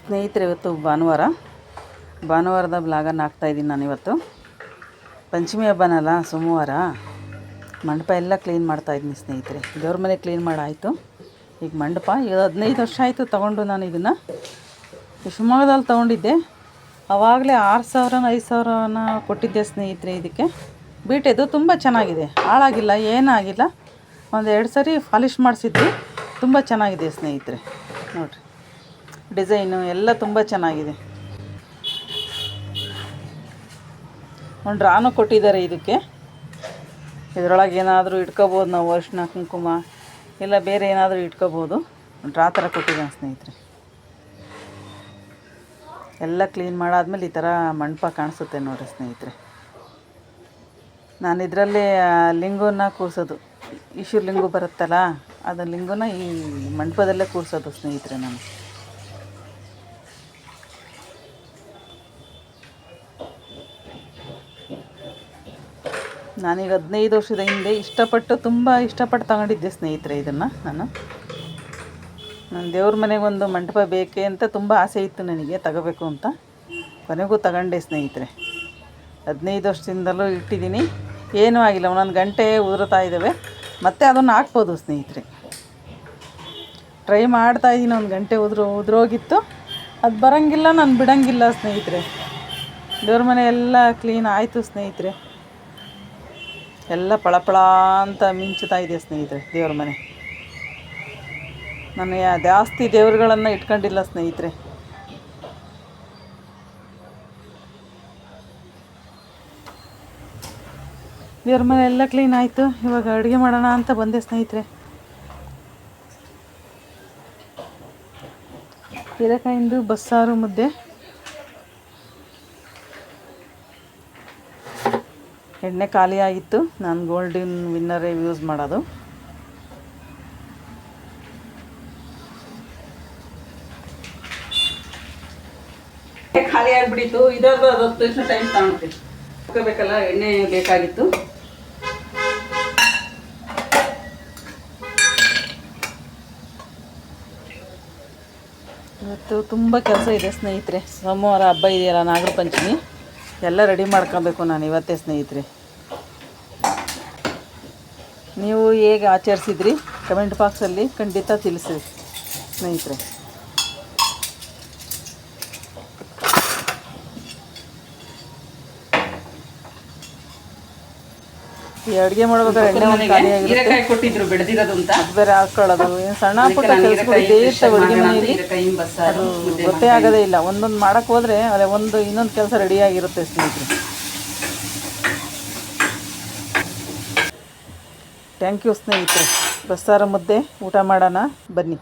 ಸ್ನೇಹಿತರೆ, ಇವತ್ತು ಭಾನುವಾರದ ಬ್ಲಾಗನ್ನು ಹಾಕ್ತಾಯಿದ್ದೀನಿ ನಾನಿವತ್ತು. ಪಂಚಮಿ ಹಬ್ಬನಲ್ಲ, ಸೋಮವಾರ ಮಂಟಪ ಎಲ್ಲ ಕ್ಲೀನ್ ಮಾಡ್ತಾಯಿದ್ದೀನಿ ಸ್ನೇಹಿತರೆ. ದೇವ್ರ ಮನೆ ಕ್ಲೀನ್ ಮಾಡಾಯಿತು. ಈಗ ಮಂಟಪ ಈಗ 15 ವರ್ಷ ಆಯಿತು ತೊಗೊಂಡು. ನಾನು ಇದನ್ನು ಶಿವಮೊಗ್ಗದಲ್ಲಿ ತೊಗೊಂಡಿದ್ದೆ. ಆವಾಗಲೇ 6,000 5,000 ಕೊಟ್ಟಿದ್ದೆ ಸ್ನೇಹಿತರೆ. ಇದಕ್ಕೆ ಬೀಟಿದ್ದು ತುಂಬ ಚೆನ್ನಾಗಿದೆ, ಹಾಳಾಗಿಲ್ಲ, ಏನಾಗಿಲ್ಲ. ಒಂದು 2 ಸರಿ ಪಾಲಿಷ್ ಮಾಡಿಸಿದ್ವಿ. ತುಂಬ ಚೆನ್ನಾಗಿದೆ ಸ್ನೇಹಿತರೆ. ನೋಡಿರಿ, ಡಿಸೈನು ಎಲ್ಲ ತುಂಬ ಚೆನ್ನಾಗಿದೆ. ಒಂದು ಡ್ರಾನು ಕೊಟ್ಟಿದ್ದಾರೆ ಇದಕ್ಕೆ. ಇದರೊಳಗೆ ಏನಾದರೂ ಇಟ್ಕೋಬೋದು ನಾವು, ಅರಿಶಿನ ಕುಂಕುಮ ಇಲ್ಲ ಬೇರೆ ಏನಾದರೂ ಇಟ್ಕೋಬೋದು. ಡ್ರಾ ಥರ ಕೊಟ್ಟಿದ್ದಾನೆ ಸ್ನೇಹಿತರೆ. ಎಲ್ಲ ಕ್ಲೀನ್ ಮಾಡಾದ್ಮೇಲೆ ಈ ಥರ ಮಂಟಪ ಕಾಣಿಸುತ್ತೆ ನೋಡಿರಿ ಸ್ನೇಹಿತರೆ. ನಾನು ಇದರಲ್ಲಿ ಲಿಂಗನ ಕೂರಿಸೋದು, ಈಶ್ವರ ಲಿಂಗು ಬರುತ್ತಲ್ಲ, ಅದು ಲಿಂಗನ ಈ ಮಂಟಪದಲ್ಲೇ ಕೂರಿಸೋದು ಸ್ನೇಹಿತರೆ ನಾನು. ನಾನೀಗ 15 ವರ್ಷದ ಹಿಂದೆ ತುಂಬ ಇಷ್ಟಪಟ್ಟು ತಗೊಂಡಿದ್ದೆ ಸ್ನೇಹಿತರೆ. ಇದನ್ನು ನನ್ನ ದೇವ್ರ ಮನೆಗೆ ಒಂದು ಮಂಟಪ ಬೇಕೇ ಅಂತ ತುಂಬ ಆಸೆ ಇತ್ತು ನನಗೆ, ತಗೋಬೇಕು ಅಂತ. ಕೊನೆಗೂ ತಗೊಂಡೆ ಸ್ನೇಹಿತರೆ. 15 ವರ್ಷದಿಂದಲೂ ಇಟ್ಟಿದ್ದೀನಿ, ಏನೂ ಆಗಿಲ್ಲ. ಒಂದೊಂದು ಗಂಟೆ ಉದುರುತ್ತಾ ಇದ್ದಾವೆ. ಮತ್ತೆ ಅದನ್ನು ಹಾಕ್ಬೋದು ಸ್ನೇಹಿತರೆ. ಟ್ರೈ ಮಾಡ್ತಾಯಿದ್ದೀನಿ, 1 ಗಂಟೆ ಉದುರೋಗಿತ್ತು. ಅದು ಬರೋಂಗಿಲ್ಲ, ನಾನು ಬಿಡೋಂಗಿಲ್ಲ ಸ್ನೇಹಿತರೆ. ದೇವ್ರ ಮನೆ ಎಲ್ಲ ಕ್ಲೀನ್ ಆಯಿತು ಸ್ನೇಹಿತರೆ. ಎಲ್ಲ ಪಳಪಳ ಅಂತ ಮಿಂಚುತ್ತಾ ಇದೆ ಸ್ನೇಹಿತರೆ ದೇವ್ರ ಮನೆ. ನಾನು ಜಾಸ್ತಿ ದೇವ್ರುಗಳನ್ನು ಇಟ್ಕೊಂಡಿಲ್ಲ ಸ್ನೇಹಿತರೆ. ದೇವ್ರ ಮನೆ ಎಲ್ಲ ಕ್ಲೀನ್ ಆಯಿತು. ಇವಾಗ ಅಡುಗೆ ಮಾಡೋಣ ಅಂತ ಬಂದೆ ಸ್ನೇಹಿತರೆ. ಹೀರೆಕಾಯಿಂದು ಬಸ್ಸಾರು ಮುದ್ದೆ. ಎಣ್ಣೆ ಖಾಲಿ ಆಗಿತ್ತು. ನಾನು ಗೋಲ್ಡನ್ ವಿನ್ನರೇ ಯೂಸ್ ಮಾಡೋದು. ಖಾಲಿ ಆಗಿಬಿಟ್ಟಿತ್ತು. ಇದರದ್ದು 10 ನಿಮಿಷ ಟೈಮ್ ತಗೊಳುತ್ತೆ. ಹಾಕಬೇಕಲ್ಲ, ಎಣ್ಣೆ ಬೇಕಾಗಿತ್ತು. ಇವತ್ತು ತುಂಬ ಕೆಲಸ ಇದೆ ಸ್ನೇಹಿತರೆ. ಸೋಮವಾರ ಹಬ್ಬ ಇದೆಯಲ್ಲ, ನಾಗರ ಪಂಚಮಿ, ಎಲ್ಲ ರೆಡಿ ಮಾಡ್ಕೊಬೇಕು ನಾನು ಇವತ್ತೇ ಸ್ನೇಹಿತರೆ. ನೀವು ಹೇಗೆ ಆಚರಿಸಿದ್ರಿ ಕಮೆಂಟ್ ಬಾಕ್ಸಲ್ಲಿ ಖಂಡಿತ ತಿಳಿಸಿ ಸ್ನೇಹಿತರೆ. ಈ ಅಡುಗೆ ಮಾಡ್ಬೇಕಾದ್ರೆ ಎಣ್ಣೆ ಖಾಲಿಯಾಗಿರುತ್ತೆ. ಕೊಟ್ಟಿದ್ರು ಬೆಳೆದಿರೋದು ಅಂತ, ಅದು ಬೇರೆ ಹಾಕ್ಕೊಳ್ಳೋದು. ಏನು ಸಣ್ಣ ಪುಟ್ಟ ಕೆಲಸಗಳು ಇದೇ ಇರ್ತವೆ ಅಡುಗೆ ಮನೆಯಲ್ಲಿ. ಅದು ಗೊತ್ತೇ ಆಗೋದೇ ಇಲ್ಲ. ಒಂದೊಂದು ಮಾಡೋಕ್ಕೆ ಹೋದರೆ ಅದೇ ಇನ್ನೊಂದು ಕೆಲಸ ರೆಡಿಯಾಗಿರುತ್ತೆ ಸ್ನೇಹಿತರೆ. ಥ್ಯಾಂಕ್ ಯು ಸ್ನೇಹಿತರೆ. ಬಸ್ಸಾರು ಮುದ್ದೆ ಊಟ ಮಾಡೋಣ ಬನ್ನಿ.